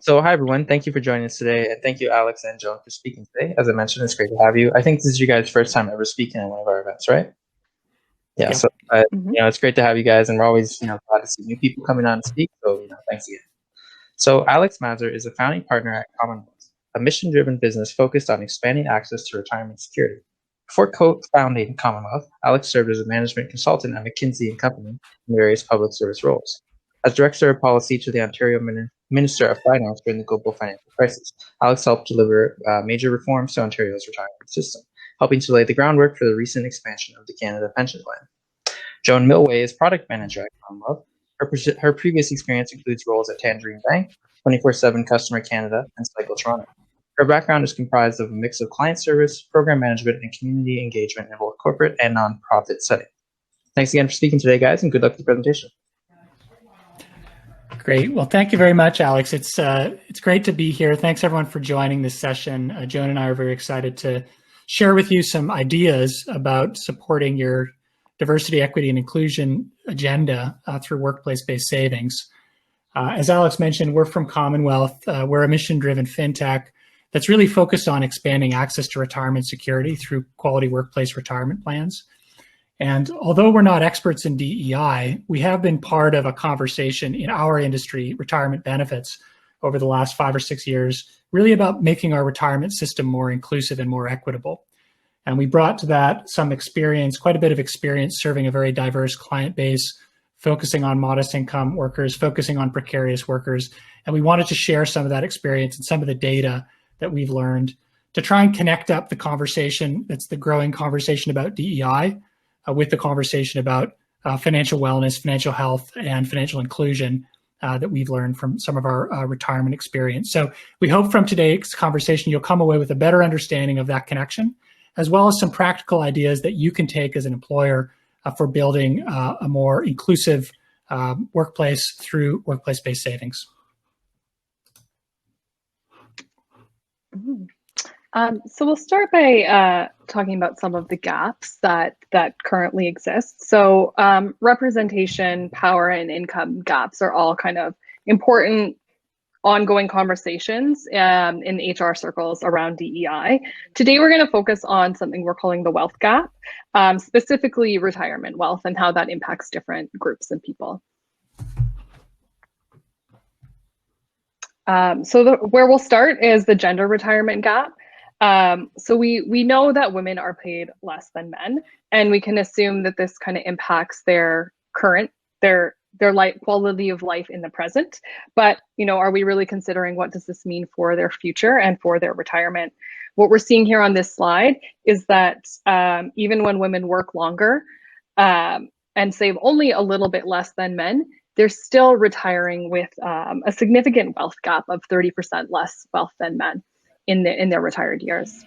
So, hi everyone. Thank you for joining us today, and thank you, Alex and Joan, for speaking today. As I mentioned, it's great to have you. I think this is you guys' first time ever speaking at one of our events, right? Yeah. Yep. So, Mhm. it's great to have you guys, and we're always, glad to see new people coming on and speak. So, thanks again. So, Alex Mazur is a founding partner at Commonwealth, a mission-driven business focused on expanding access to retirement security. Before co-founding Commonwealth, Alex served as a management consultant at McKinsey and Company in various public service roles. As Director of Policy to the Ontario Minister of Finance during the global financial crisis, Alex helped deliver major reforms to Ontario's retirement system, helping to lay the groundwork for the recent expansion of the Canada Pension Plan. Joan Milway is product manager at Commonwealth. Her previous experience includes roles at Tangerine Bank, 24/7 Customer Canada, and Cycle Toronto. Her background is comprised of a mix of client service, program management, and community engagement in both corporate and nonprofit settings. Thanks again for speaking today, guys, and good luck with the presentation. Great. Well, thank you very much, Alex. It's great to be here. Thanks everyone for joining this session. Joan and I are very excited to share with you some ideas about supporting your diversity, equity, and inclusion agenda through workplace-based savings. As Alex mentioned, we're from Commonwealth. We're a mission-driven fintech that's really focused on expanding access to retirement security through quality workplace retirement plans. And although we're not experts in DEI, we have been part of a conversation in our industry, retirement benefits, over the last 5 or 6 years, really about making our retirement system more inclusive and more equitable. And we brought to that some experience, quite a bit of experience serving a very diverse client base, focusing on modest income workers, focusing on precarious workers. And we wanted to share some of that experience and some of the data that we've learned to try and connect up the conversation, that's the growing conversation about DEI, with the conversation about financial wellness, financial health, and financial inclusion that we've learned from some of our retirement experience. So we hope from today's conversation, you'll come away with a better understanding of that connection, as well as some practical ideas that you can take as an employer for building a more inclusive workplace through workplace-based savings. Mhm. So we'll start by talking about some of the gaps that currently exist. So representation, power, and income gaps are all kind of important ongoing conversations in HR circles around DEI. Today, we're going to focus on something we're calling the wealth gap, specifically retirement wealth and how that impacts different groups and people. Where we'll start is the gender retirement gap. So we know that women are paid less than men, and we can assume that this kind of impacts their quality of life in the present. But are we really considering what does this mean for their future and for their retirement? What we're seeing here on this slide is that even when women work longer and save only a little bit less than men, they're still retiring with a significant wealth gap of 30% less wealth than men in their retired years.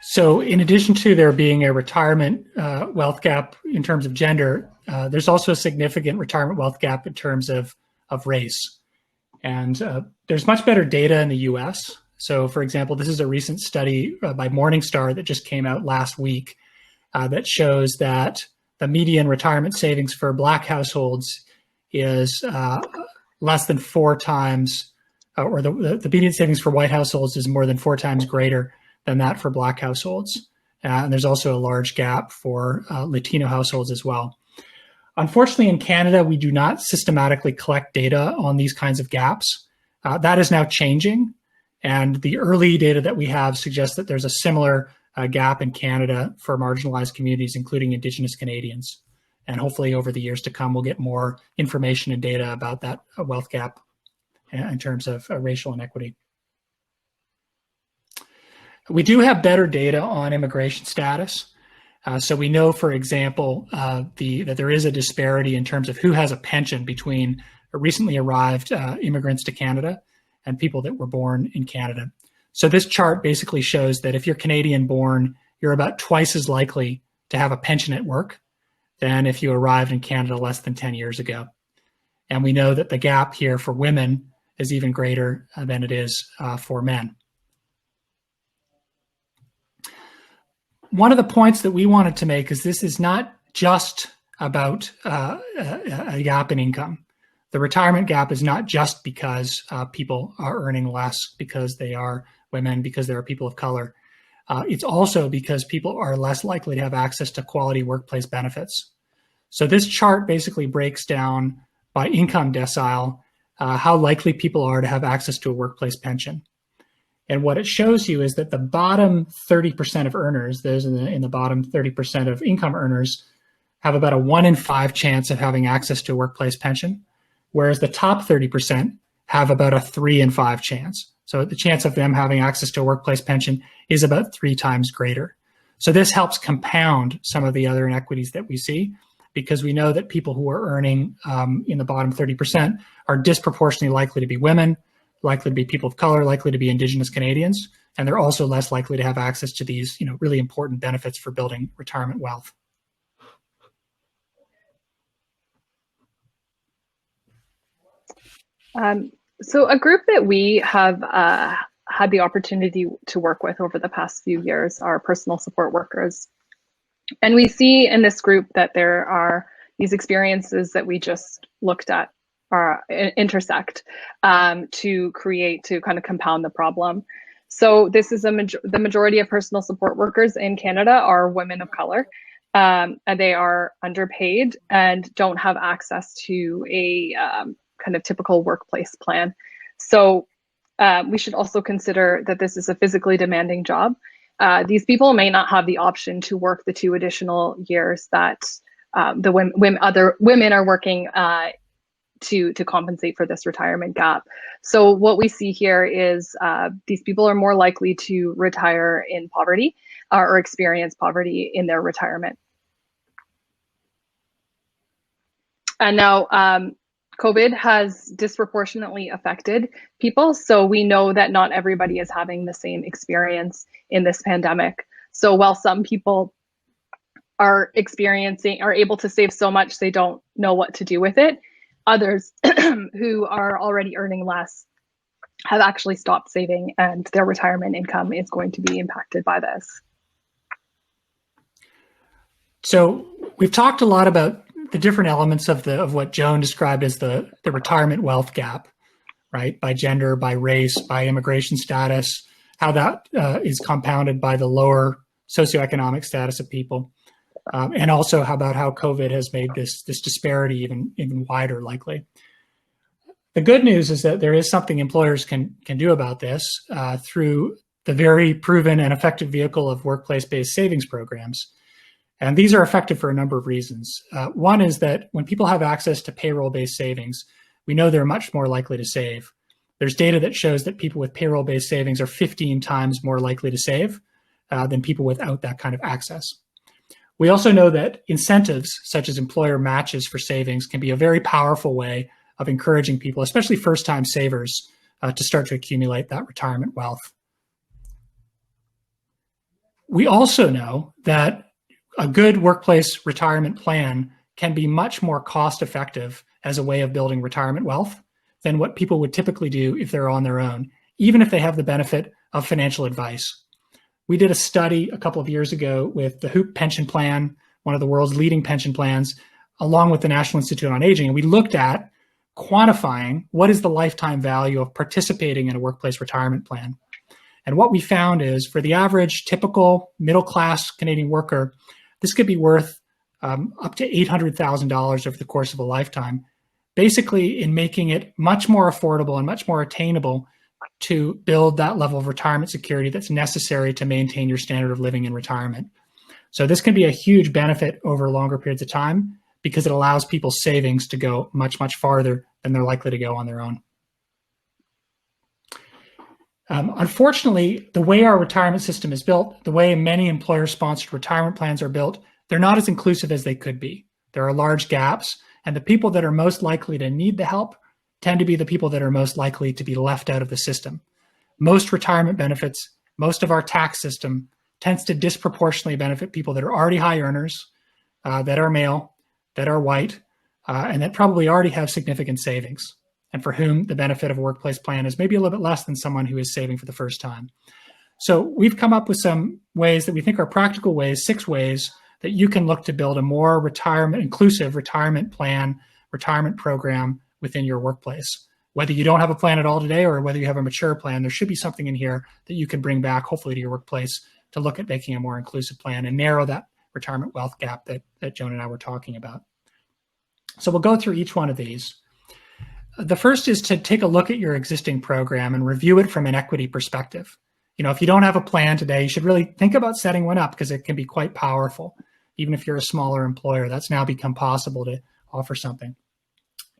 So in addition to there being a retirement wealth gap in terms of gender, there's also a significant retirement wealth gap in terms of race. And there's much better data in the US. So for example, this is a recent study by Morningstar that just came out last week that shows that the median retirement savings for Black households is less than 4 times, or the median savings for white households is more than 4 times greater than that for Black households. And there's also a large gap for Latino households as well. Unfortunately, in Canada, we do not systematically collect data on these kinds of gaps. That is now changing. And the early data that we have suggests that there's a similar gap in Canada for marginalized communities, including Indigenous Canadians. And hopefully over the years to come, we'll get more information and data about that wealth gap in terms of racial inequity. We do have better data on immigration status. So we know, for example, that there is a disparity in terms of who has a pension between recently arrived immigrants to Canada and people that were born in Canada. So this chart basically shows that if you're Canadian born, you're about twice as likely to have a pension at work than if you arrived in Canada less than 10 years ago. And we know that the gap here for women is even greater than it is for men. One of the points that we wanted to make is this is not just about a gap in income. The retirement gap is not just because people are earning less because they are women, because they are people of color. It's also because people are less likely to have access to quality workplace benefits. So this chart basically breaks down by income decile how likely people are to have access to a workplace pension. And what it shows you is that the bottom 30% of earners, those in the bottom 30% of income earners, have about a 1 in 5 chance of having access to a workplace pension, whereas the top 30% have about a 3 in 5 chance. So the chance of them having access to a workplace pension is about 3 times greater. So this helps compound some of the other inequities that we see, because we know that people who are earning in the bottom 30% are disproportionately likely to be women, likely to be people of color, likely to be Indigenous Canadians, and they're also less likely to have access to these, really important benefits for building retirement wealth. So a group that we have had the opportunity to work with over the past few years are personal support workers. And we see in this group that there are these experiences that we just looked at intersect to kind of compound the problem. So this is the majority of personal support workers in Canada are women of color. And they are underpaid and don't have access to a kind of typical workplace plan. So we should also consider that this is a physically demanding job. These people may not have the option to work the 2 additional years that other women are working to compensate for this retirement gap. So what we see here is these people are more likely to retire in poverty or experience poverty in their retirement. And now COVID has disproportionately affected people. So we know that not everybody is having the same experience in this pandemic. So while some people are able to save so much they don't know what to do with it, others who are already earning less have actually stopped saving, and their retirement income is going to be impacted by this. So we've talked a lot about the different elements of what Joan described as the retirement wealth gap, right? By gender, by race, by immigration status, how that is compounded by the lower socioeconomic status of people, and also about how COVID has made this disparity even wider, likely. The good news is that there is something employers can do about this through the very proven and effective vehicle of workplace-based savings programs. And these are effective for a number of reasons. One is that when people have access to payroll-based savings, we know they're much more likely to save. There's data that shows that people with payroll-based savings are 15 times more likely to save than people without that kind of access. We also know that incentives, such as employer matches for savings, can be a very powerful way of encouraging people, especially first-time savers, to start to accumulate that retirement wealth. We also know that a good workplace retirement plan can be much more cost-effective as a way of building retirement wealth than what people would typically do if they're on their own, even if they have the benefit of financial advice. We did a study a couple of years ago with the HOOP pension plan, one of the world's leading pension plans, along with the National Institute on Aging, and we looked at quantifying what is the lifetime value of participating in a workplace retirement plan. And what we found is for the average typical middle-class Canadian worker, this could be worth up to $800,000 over the course of a lifetime, basically in making it much more affordable and much more attainable to build that level of retirement security that's necessary to maintain your standard of living in retirement. So this can be a huge benefit over longer periods of time because it allows people's savings to go much, much farther than they're likely to go on their own. Unfortunately, the way our retirement system is built, the way many employer-sponsored retirement plans are built, they're not as inclusive as they could be. There are large gaps, and the people that are most likely to need the help tend to be the people that are most likely to be left out of the system. Most retirement benefits, most of our tax system tends to disproportionately benefit people that are already high earners, that are male, that are white, and that probably already have significant savings, and for whom the benefit of a workplace plan is maybe a little bit less than someone who is saving for the first time. So we've come up with some ways that we think are practical ways, 6 ways that you can look to build a more inclusive retirement plan, retirement program within your workplace. Whether you don't have a plan at all today or whether you have a mature plan, there should be something in here that you can bring back, hopefully, to your workplace to look at making a more inclusive plan and narrow that retirement wealth gap that Joan and I were talking about. So we'll go through each one of these. The first is to take a look at your existing program and review it from an equity perspective. If you don't have a plan today, you should really think about setting one up because it can be quite powerful. Even if you're a smaller employer, that's now become possible to offer something.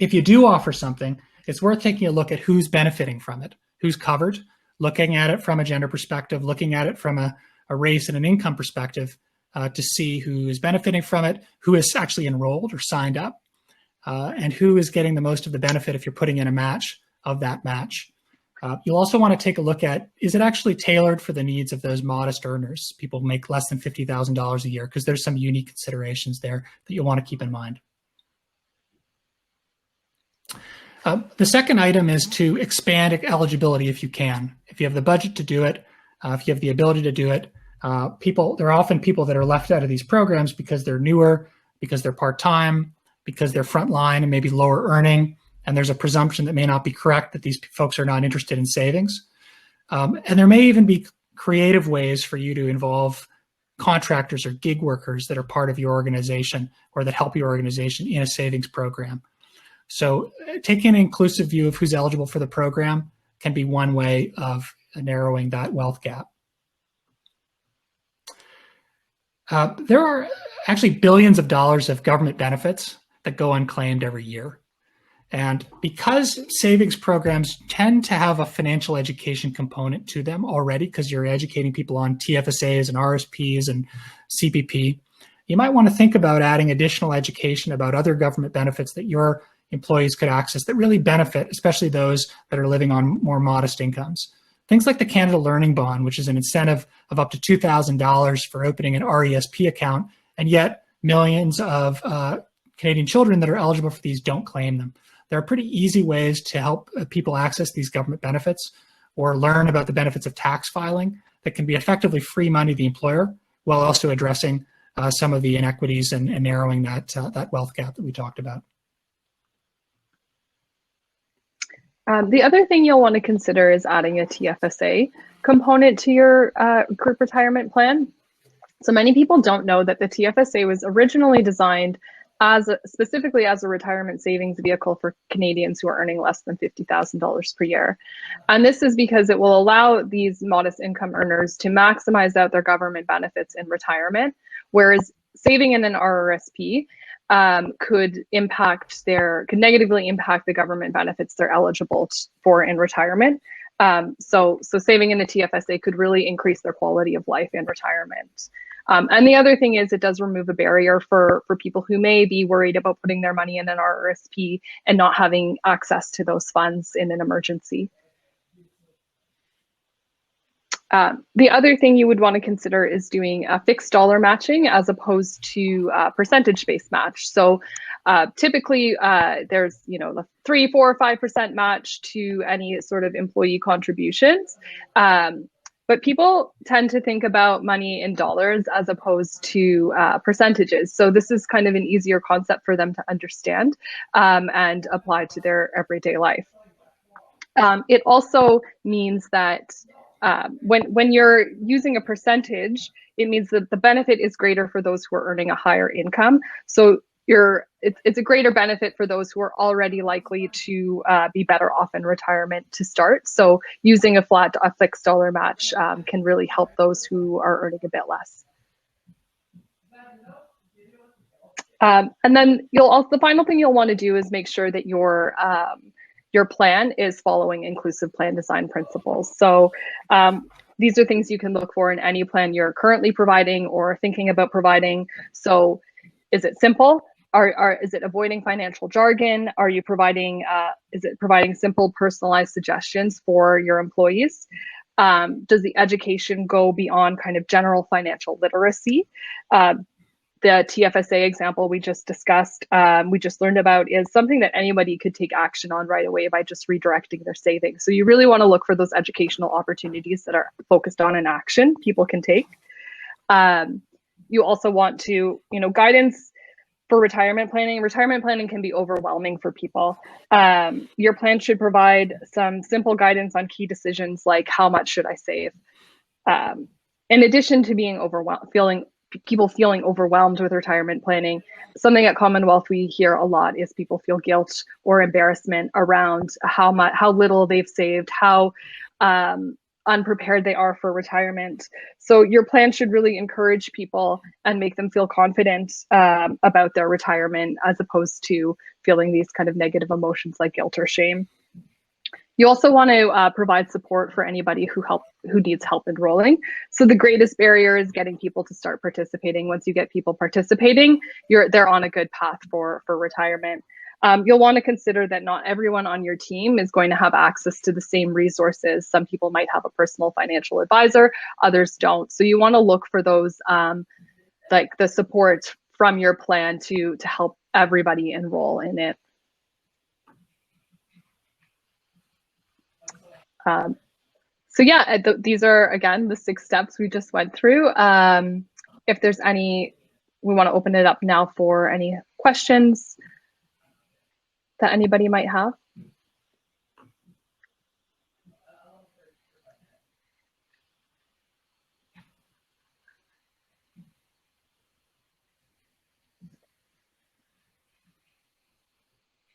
If you do offer something, it's worth taking a look at who's benefiting from it, who's covered, looking at it from a gender perspective, looking at it from a race and an income perspective to see who is benefiting from it, who is actually enrolled or signed up, and who is getting the most of the benefit if you're putting in a match of that match. You'll also want to take a look at, is it actually tailored for the needs of those modest earners? People make less than $50,000 a year, because there's some unique considerations there that you'll want to keep in mind. The second item is to expand eligibility if you can. If you have the budget to do it, if you have the ability to do it, there are often people that are left out of these programs because they're newer, because they're part-time, because they're frontline and maybe lower earning, and there's a presumption that may not be correct that these folks are not interested in savings. And there may even be creative ways for you to involve contractors or gig workers that are part of your organization or that help your organization in a savings program. So taking an inclusive view of who's eligible for the program can be one way of narrowing that wealth gap. There are actually billions of dollars of government benefits that go unclaimed every year. And because savings programs tend to have a financial education component to them already, because you're educating people on TFSAs and RSPs and CPP, you might want to think about adding additional education about other government benefits that your employees could access that really benefit, especially those that are living on more modest incomes. Things like the Canada Learning Bond, which is an incentive of up to $2,000 for opening an RESP account, and yet millions of Canadian children that are eligible for these don't claim them. There are pretty easy ways to help people access these government benefits or learn about the benefits of tax filing that can be effectively free money to the employer while also addressing some of the inequities and narrowing that wealth gap that we talked about. The other thing you'll want to consider is adding a TFSA component to your group retirement plan. So many people don't know that the TFSA was originally designed specifically as a retirement savings vehicle for Canadians who are earning less than $50,000 per year. And this is because it will allow these modest income earners to maximize out their government benefits in retirement, whereas saving in an RRSP could negatively impact the government benefits they're eligible for in retirement. So saving in the TFSA could really increase their quality of life in retirement. And the other thing is it does remove a barrier for people who may be worried about putting their money in an RRSP and not having access to those funds in an emergency. The other thing you would want to consider is doing a fixed dollar matching as opposed to a percentage-based match. So typically there's the 3, 4, 5% match to any sort of employee contributions. But people tend to think about money in dollars as opposed to percentages. So this is kind of an easier concept for them to understand and apply to their everyday life. It also means that when you're using a percentage, it means that the benefit is greater for those who are earning a higher income. So it's a greater benefit for those who are already likely to be better off in retirement to start. So using a fixed dollar match can really help those who are earning a bit less. And then the final thing you'll want to do is make sure that your plan is following inclusive plan design principles. So these are things you can look for in any plan you're currently providing or thinking about providing. So is it simple? Is it avoiding financial jargon? Is it providing simple, personalized suggestions for your employees? Does the education go beyond kind of general financial literacy? The TFSA example we just discussed, we just learned about, is something that anybody could take action on right away by just redirecting their savings. So you really want to look for those educational opportunities that are focused on an action people can take. You also want to, guidance for retirement planning. Retirement planning can be overwhelming for people. Your plan should provide some simple guidance on key decisions like how much should I save. In addition to being overwhelmed, people feeling overwhelmed with retirement planning, something at Commonwealth we hear a lot is people feel guilt or embarrassment around how little they've saved, how unprepared they are for retirement. So your plan should really encourage people and make them feel confident about their retirement, as opposed to feeling these kind of negative emotions like guilt or shame. You also want to provide support for anybody who needs help enrolling. So the greatest barrier is getting people to start participating. Once you get people participating, they're on a good path for retirement. You'll want to consider that not everyone on your team is going to have access to the same resources. Some people might have a personal financial advisor, others don't. So you want to look for those, like the support from your plan to help everybody enroll in it. So yeah, these are, again, the 6 steps we just went through. If there's any, we want to open it up now for any questions that anybody might have.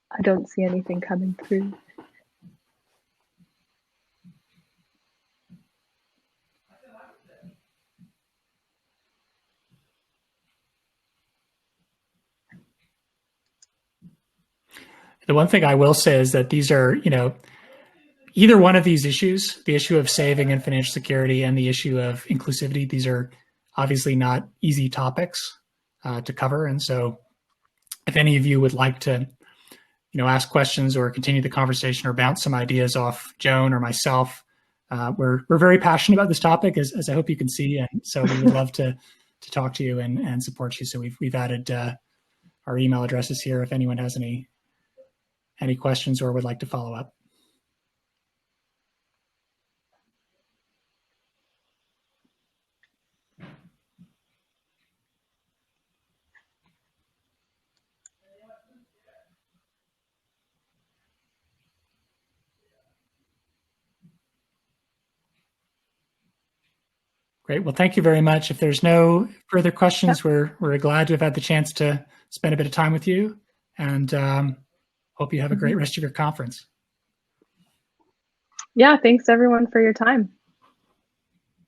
I don't see anything coming through. The one thing I will say is that these are, either one of these issues, the issue of saving and financial security and the issue of inclusivity, these are obviously not easy topics to cover. And so if any of you would like to, ask questions or continue the conversation or bounce some ideas off Joan or myself, we're very passionate about this topic, as I hope you can see. And so we would love to talk to you and support you. So we've added our email addresses here if anyone has any questions or would like to follow up. Great. Well, thank you very much. If there's no further questions, we're glad to have had the chance to spend a bit of time with you, and hope you have a great rest of your conference. Yeah, thanks everyone for your time.